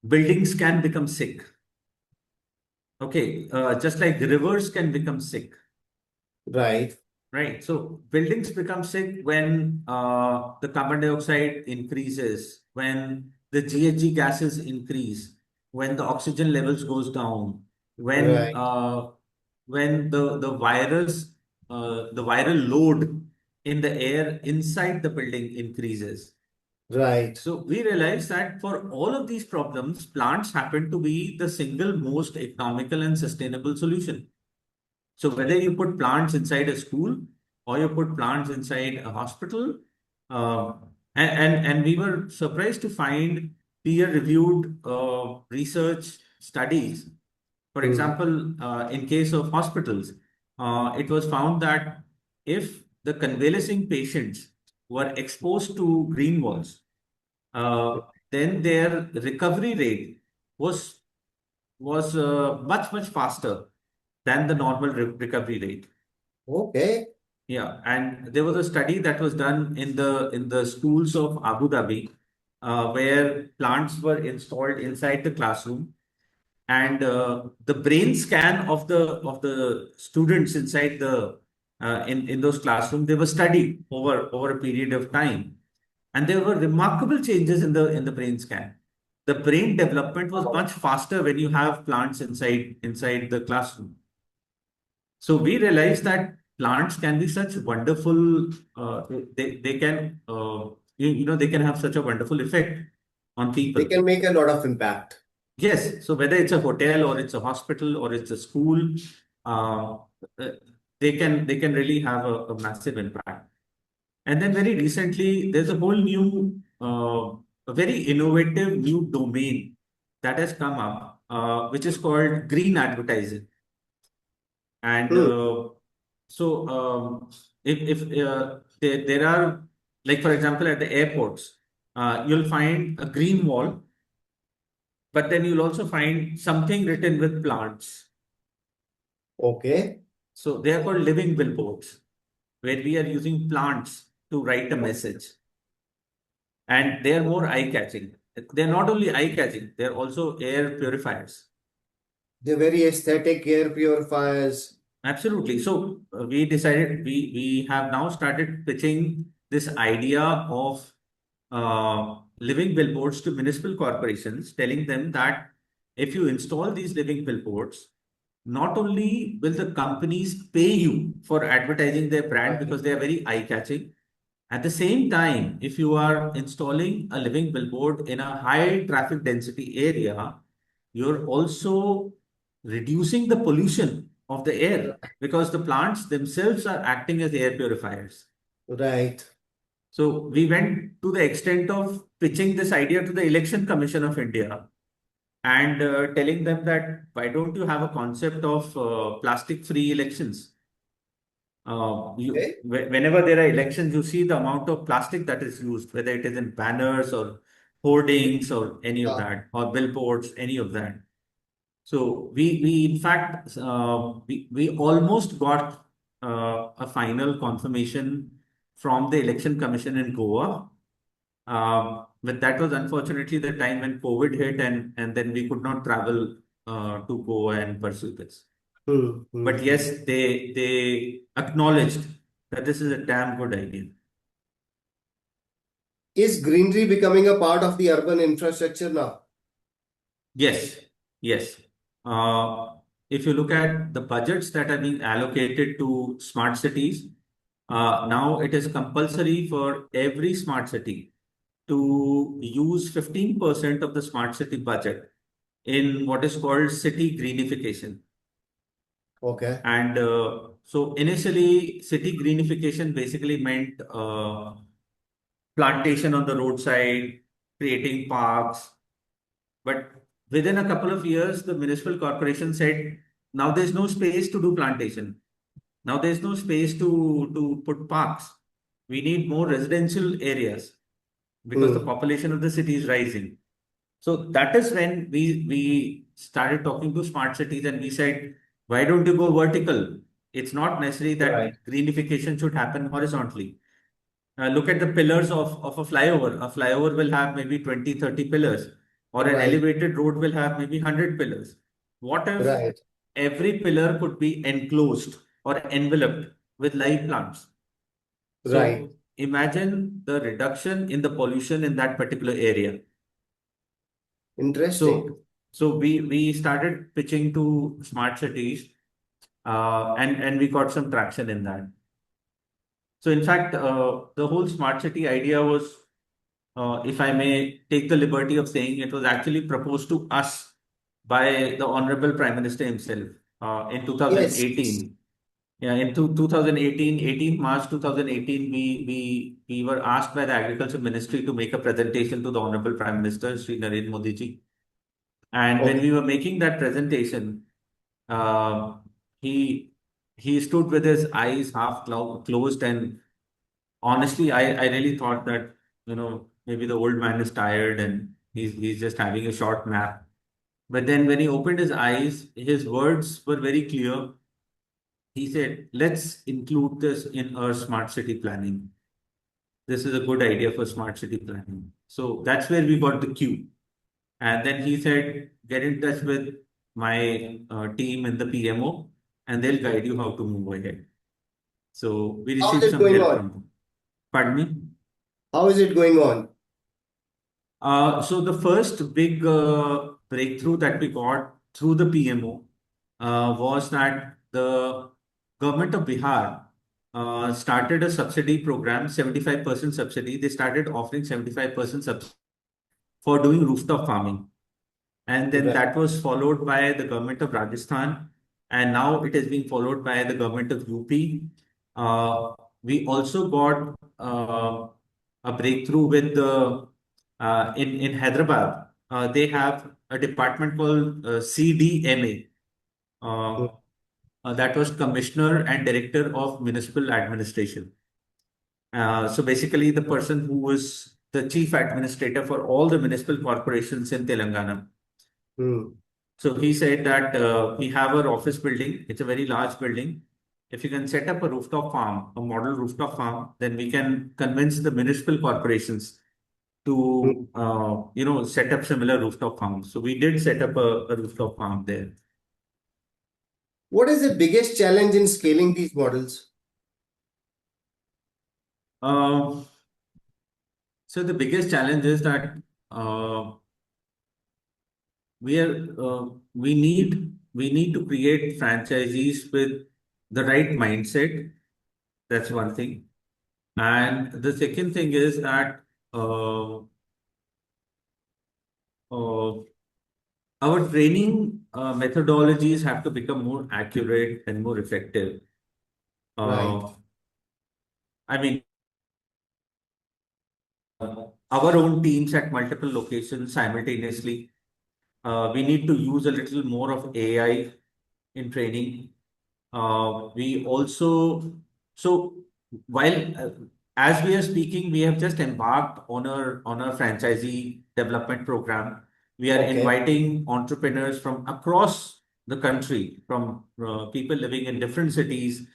Buildings can become sick. Okay, just like rivers can become sick. Right. Right. So buildings become sick when the carbon dioxide increases, when the GHG gases increase, when the oxygen levels goes down, when Right. uh, when the viral load in the air inside the building increases. Right. So we realized that for all of these problems, plants happen to be the single most economical and sustainable solution. So whether you put plants inside a school or you put plants inside a hospital, uh, and we were surprised to find peer-reviewed research studies. For Hmm. example, in case of hospitals, it was found that if the convalescing patients were exposed to green walls, then their recovery rate was was much faster than the normal recovery rate. Okay. Yeah, and there was a study that was done in the schools of Abu Dhabi, where plants were installed inside the classroom, and the brain scan of the students inside the in those classrooms, they were studied over a period of time, and there were remarkable changes in the brain scan. The brain development was much faster when you have plants inside the classroom. So we realized that plants can be such wonderful. They can they can have such a wonderful effect on They people. can make a lot of impact. Yes. So whether it's a hotel or it's a hospital or it's a school, uh, uh, they can really have a massive impact. And then very recently, there's a whole new, a very innovative new domain that has come up, which is called green advertising. And Hmm. if there are, like for example, at the airports, you'll find a green wall, but then you'll also find something written with plants. Okay. So they are called living billboards, where we are using plants to write a message, and they are more eye-catching. They're not only eye-catching; they're also air purifiers. They're very aesthetic air purifiers. Absolutely. So we decided we have now started pitching this idea of living billboards to municipal corporations, telling them that if you install these living billboards, not only will the companies pay you for advertising their brand Right. because they are very eye-catching, at the same time, if you are installing a living billboard in a high traffic density area, you're also reducing the pollution of the air because the plants themselves are acting as air purifiers. Right. So we went to the extent of pitching this idea to the Election Commission of India and telling them that why don't you have a concept of plastic-free elections? Okay. Whenever there are elections, you see the amount of plastic that is used, whether it is in banners or hoardings or any of Yeah. that, or billboards, any of that. So we in fact, we almost got a final confirmation from the Election Commission in Goa. But that was unfortunately the time when COVID hit, and then we could not travel to Goa and pursue this. Hmm. Hmm. But yes, they acknowledged that this is a damn good idea. Is greenery becoming a part of the urban infrastructure now? Yes, yes. Uh, if you look at the budgets that are being allocated to smart cities, now it is compulsory for every smart city to use 15% of the smart city budget in what is called city greenification. Okay. And so initially, city greenification basically meant plantation on the roadside, creating parks. But within a couple of years, the municipal corporation said, now there's no space to do plantation. Now there's no space to put parks. We need more residential areas because the Hmm. population of the city is rising. So that is when we started talking to smart cities and we said, why don't you go vertical? It's not necessary Right. that greenification should happen horizontally. Look at the pillars of a flyover. A flyover will have maybe 20, 30 pillars, or an Right. elevated road will have maybe 100 pillars. What if Right. every pillar could be enclosed or enveloped with live plants? Right. So imagine the reduction in the pollution in that particular area. Interesting. So we started pitching to smart cities, and we got some traction in that. So in fact, the whole smart city idea was, if I may take the liberty of saying, it was actually proposed to us by the Honorable Prime Minister himself in Yes. 2018. Yeah, in 2018, 18 March 2018, we were asked by the Agriculture Ministry to make a presentation to the Honorable Prime Minister, Sri Narendra Modi ji. And when Okay. we were making that presentation, uh, he he stood with his eyes half closed, and honestly, I really thought that, maybe the old man is tired and he's just having a short nap. But then when he opened his eyes, his words were very clear. He said, let's include this in our smart city planning. This is a good idea for smart city planning. So that's where we got the cue. And then he said, get in touch with my team in the PMO and they'll guide you how to move ahead. So we How is received it some going help on? from them. Pardon me? How is it going on? So the first big breakthrough that we got through the PMO was that the government of Bihar started a subsidy program, 75% subsidy. They started offering 75% subsidy for doing rooftop farming. And then Right. that was followed by the government of Rajasthan, and now it is being followed by the government of UP. Uh, we also got a breakthrough with the in Hyderabad. They have a department called CDMA. Hmm. That was Commissioner and Director of Municipal Administration. So basically, the person who was the chief administrator for all the municipal corporations in Telangana. Hmm. So he said that we have our office building. It's a very large building. If you can set up a rooftop farm, a model rooftop farm, then we can convince the municipal corporations Hmm. to, set up similar rooftop farms. So we did set up a rooftop farm there. What is the biggest challenge in scaling these models? Uh, so the biggest challenge is that uh, we need we need to create franchisees with the right mindset. That's one thing. And the second thing is that uh, our training methodologies have to become more accurate and more effective. Right. Uh, I mean, our own teams at multiple locations simultaneously. We need to use a little more of AI in training. We also, so while as we are speaking, we have just embarked on our franchisee development program. We are Okay. inviting entrepreneurs from across the country, from people living in different cities,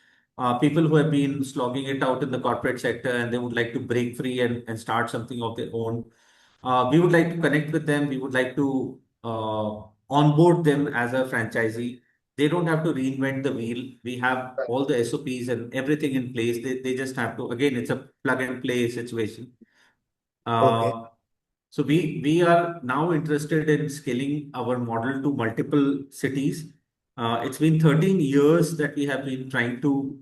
people who have been slogging it out in the corporate sector and they would like to break free and start something of their own. We would like to connect with them. We would like to onboard them as a franchisee. They don't have to reinvent the wheel. We have Right. all the SOPs and everything in place. They just have to, again, it's a plug and play situation. Okay. So we are now interested in scaling our model to multiple cities. It's been 13 years that we have been trying to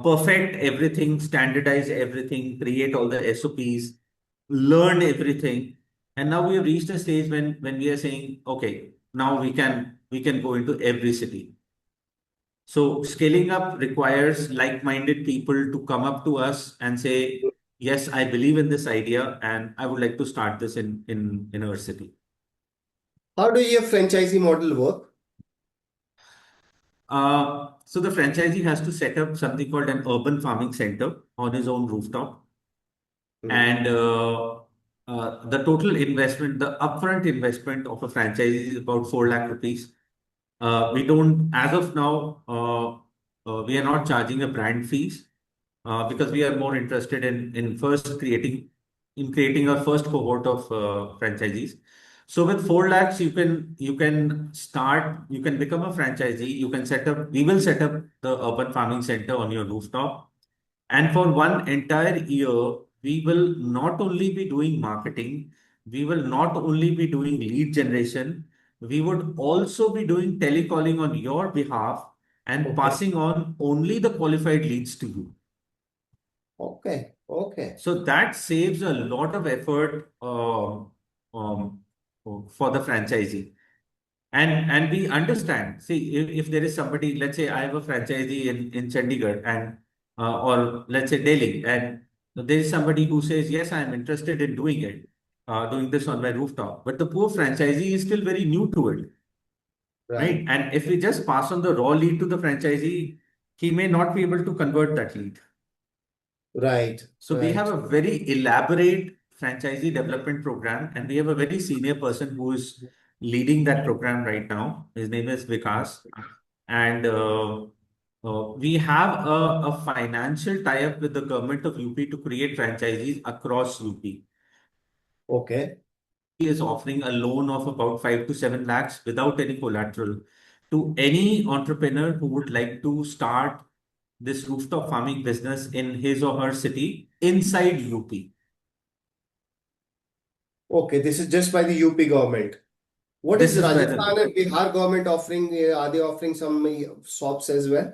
perfect everything, standardize everything, create all the SOPs, learn everything. And now we have reached a stage when we are saying, okay, now we can go into every city. So scaling up requires like-minded people to come up to us and say, yes, I believe in this idea and I would like to start this in our city. How do your franchisee model work? So the franchisee has to set up something called an urban farming center on his own rooftop. Hmm. And the total investment, the upfront investment of a franchise is about 4 lakh rupees. We don't, as of now, we are not charging a brand fees because we are more interested in first creating our first cohort of franchisees. So with 4 lakhs, you can become a franchisee. You can set up. We will set up the urban farming center on your rooftop, and for one entire year, we will not only be doing marketing, we will not only be doing lead generation, we would also be doing telecalling on your behalf and Okay. passing on only the qualified leads to you. Okay. Okay. So that saves a lot of effort um, for the franchisee. And we understand. See, if there is somebody, let's say I have a franchisee in Chandigarh and or let's say Delhi, and there is somebody who says, yes, I am interested in doing it, doing this on my rooftop. But the poor franchisee is still very new to it, Right. right? And if we just pass on the raw lead to the franchisee, he may not be able to convert that lead. Right. So we have Right. a very elaborate franchisee development program, and we have a very senior person who is leading that program right now. His name is Vikas, and we have a financial tie-up with the government of UP to create franchisees across UP. Okay. He is offering a loan of about 5 to 7 lakhs without any collateral to any entrepreneur who would like to start this rooftop farming business in his or her city inside UP. Okay. This is just by the UP government. What This is is by Rajasthan the and Bihar government offering? Are they offering some shops as well?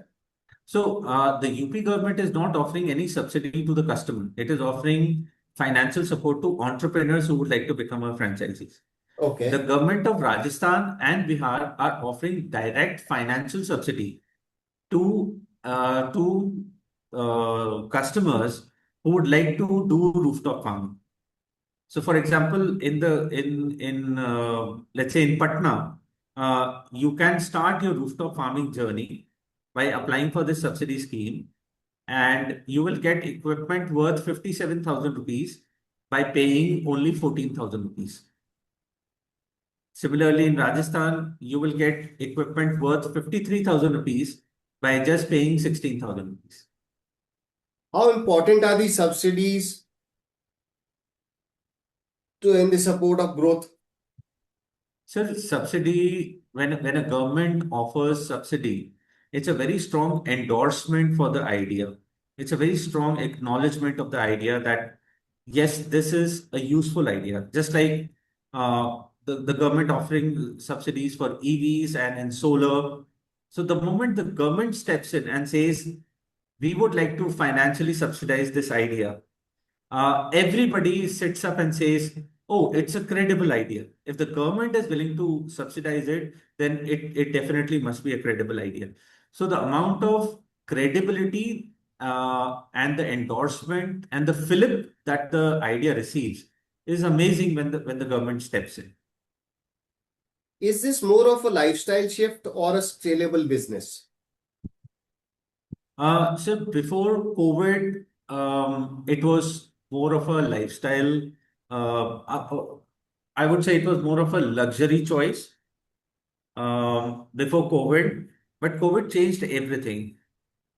so the UP government is not offering any subsidy to the customer. It is offering financial support to entrepreneurs who would like to become a franchisees. The Okay. government of Rajasthan and Bihar are offering direct financial subsidy to customers who would like to do rooftop farming. So, for example, in let's say in Patna, you can start your rooftop farming journey by applying for this subsidy scheme, and you will get equipment worth 57,000 rupees by paying only 14,000 rupees. Similarly, in Rajasthan, you will get equipment worth 53,000 rupees by just paying 16,000 rupees. How important are these subsidies to in the support of growth? So subsidy, when a government offers subsidy, it's a very strong endorsement for the idea. It's a very strong acknowledgement of the idea that yes, this is a useful idea. Just like the government offering subsidies for EVs and in solar. So the moment the government steps in and says, we would like to financially subsidize this idea, everybody sits up and says, oh, it's a credible idea. If the government is willing to subsidize it, then it definitely must be a credible idea. So the amount of credibility and the endorsement and the fillip that the idea receives is amazing when the government steps in. Is this more of a lifestyle shift or a scalable business? So before COVID, it was more of a lifestyle. I would say it was more of a luxury choice before COVID, but COVID changed everything.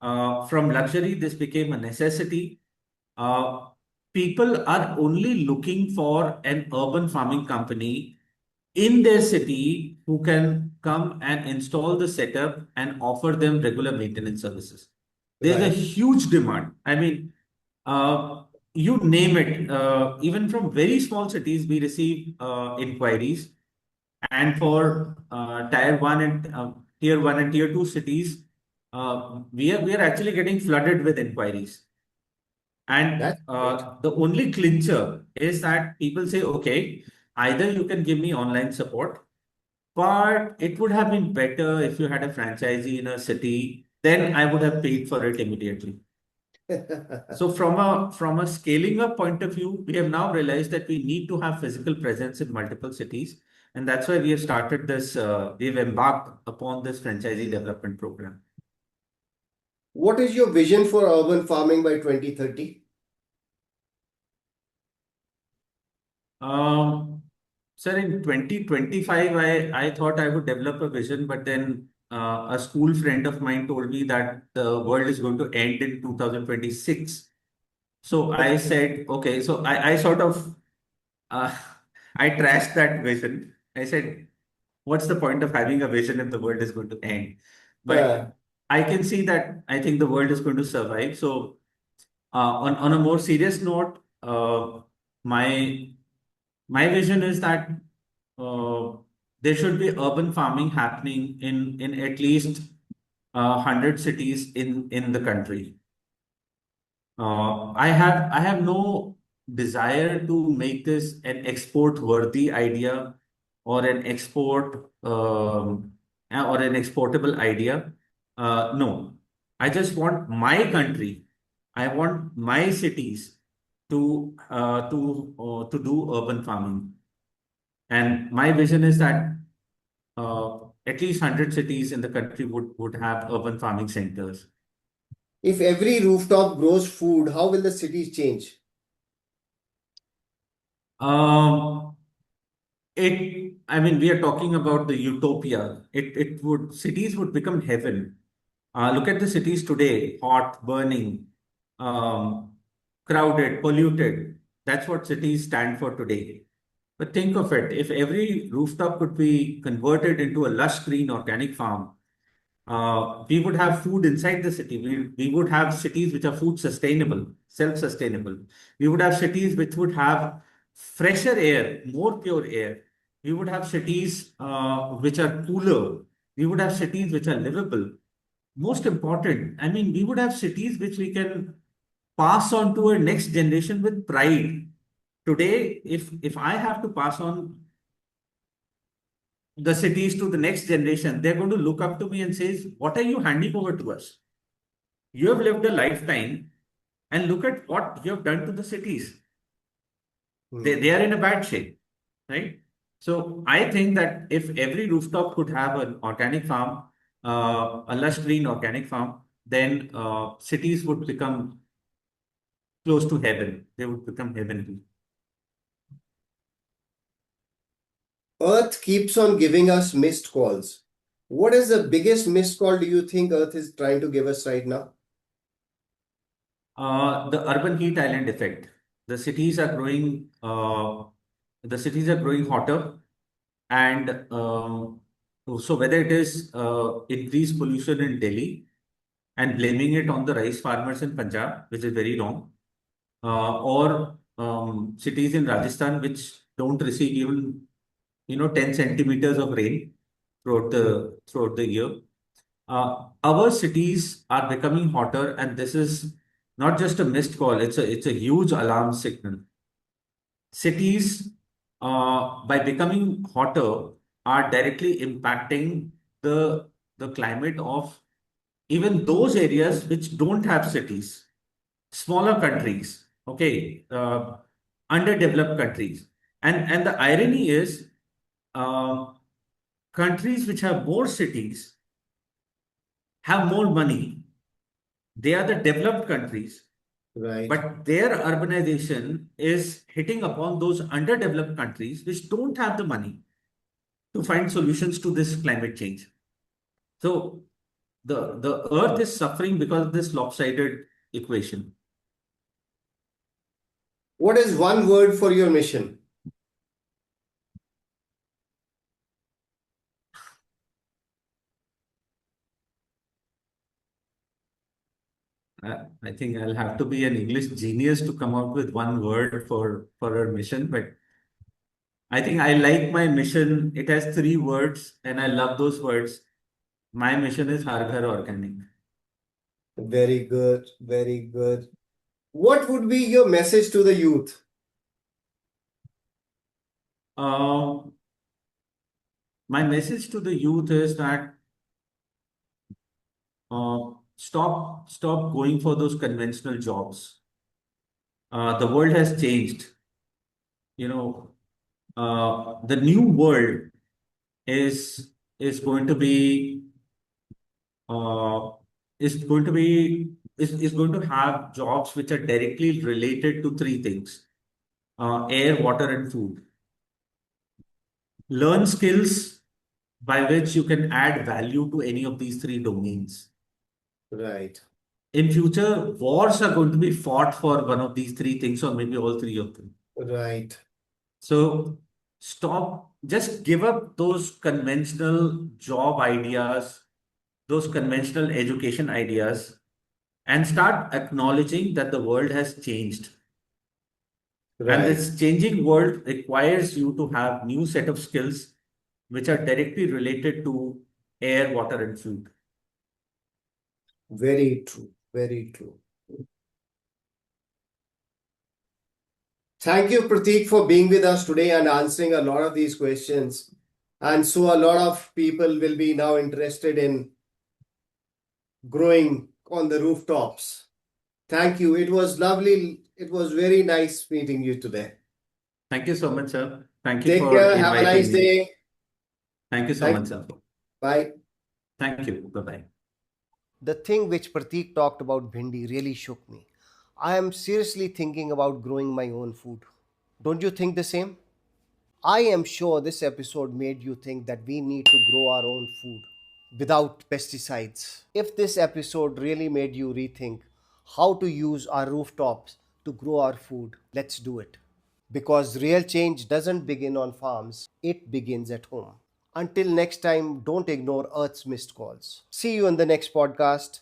From luxury, this became a necessity. Uh, People are only looking for an urban farming company in their city who can come and install the setup and offer them regular maintenance services. There's a Right. huge demand. I mean, uh, you name it. Even from very small cities, we receive inquiries. And for tier one and tier two cities, we are actually getting flooded with inquiries. And That's great. the only clincher is that people say, okay, either you can give me online support, but it would have been better if you had a franchisee in a city, then I would have paid for it immediately. So from a scaling up point of view, we have now realized that we need to have physical presence in multiple cities, and that's why we have started this. We've embarked upon this franchisee development program. What is your vision for urban farming by 2030? Um, Sir, in 2025, I thought I would develop a vision, but then a school friend of mine told me that the world is going to end in 2026. So I said, okay, so I sort of uh, I trashed that vision. I said, what's the point of having a vision if the world is going to end? Uh, But I can see that I think the world is going to survive. So on a more serious note, my my vision is that uh, there should be urban farming happening in at least 100 cities in the country. I have no desire to make this an export worthy idea or an exportable idea. No, I just want my country. I want my cities to do urban farming. And my vision is that at least 100 cities in the country would have urban farming centers. if every rooftop grows food, how will the cities change? Um, I mean, we are talking about the utopia. Cities would become heaven. Look at the cities today, hot, burning, um, crowded, polluted. That's what cities stand for today. But think of it, if every rooftop could be converted into a lush green organic farm, we would have food inside the city. We would have cities which are food sustainable, self-sustainable. We would have cities which would have fresher air, more pure air. We would have cities which are cooler. We would have cities which are livable. Most important, I mean, we would have cities which we can pass on to our next generation with pride. Today, if I have to pass on the cities to the next generation, they're going to look up to me and says, what are you handing over to us? You have lived a lifetime and look at what you have done to the cities. They Hmm. are in a bad shape, right? So I think that if every rooftop could have an organic farm, a lush green organic farm, then cities would become close to heaven. They would become heavenly. Earth keeps on giving us missed calls. What is the biggest missed call do you think Earth is trying to give us right now? The urban heat island effect. The cities are growing. The cities are growing hotter, and so whether it is increased pollution in Delhi and blaming it on the rice farmers in Punjab, which is very wrong, or cities in Rajasthan which don't receive even 10 centimeters of rain throughout the year. Our cities are becoming hotter, and this is not just a missed call, it's a huge alarm signal. Cities, by becoming hotter, are directly impacting the the climate of even those areas which don't have cities, smaller countries, okay, underdeveloped countries. And the irony is, uh, countries which have more cities have more money. They are the developed countries, Right. but their urbanization is hitting upon those underdeveloped countries which don't have the money to find solutions to this climate change. So the earth is suffering because of this lopsided equation. What is one word for your mission? I think I'll have to be an English genius to come up with one word for our mission, but I think I like my mission. It has three words, and I love those words. My mission is Har Ghar Organic. Very good, very good. What would be your message to the youth? Uh, my message to the youth is that stop going for those conventional jobs. The world has changed. You know, the new world is is going to be uh, is going to be is going to have jobs which are directly related to three things: air, water, and food. Learn skills by which you can add value to any of these three domains. Right, In future, wars are going to be fought for one of these three things, or maybe all three of them. right. So just give up those conventional job ideas, those conventional education ideas, and start acknowledging that the world has changed. And Right. this changing world requires you to have new set of skills which are directly related to air, water, and food. Very true. Very true. Thank you, Prateek, for being with us today and answering a lot of these questions. And so, a lot of people will be now interested in growing on the rooftops. Thank you. It was lovely. It was very nice meeting you today. Thank you so much, sir. Thank you Take for care. Have a nice inviting me. day. Thank you so Thank much, you. sir. Bye. Thank you. Bye-bye. The thing which Prateek talked about bhindi really shook me. I am seriously thinking about growing my own food. Don't you think the same? I am sure this episode made you think that we need to grow our own food without pesticides. If this episode really made you rethink how to use our rooftops to grow our food, let's do it. Because real change doesn't begin on farms, it begins at home. Until next time, don't ignore Earth's missed calls. See you in the next podcast.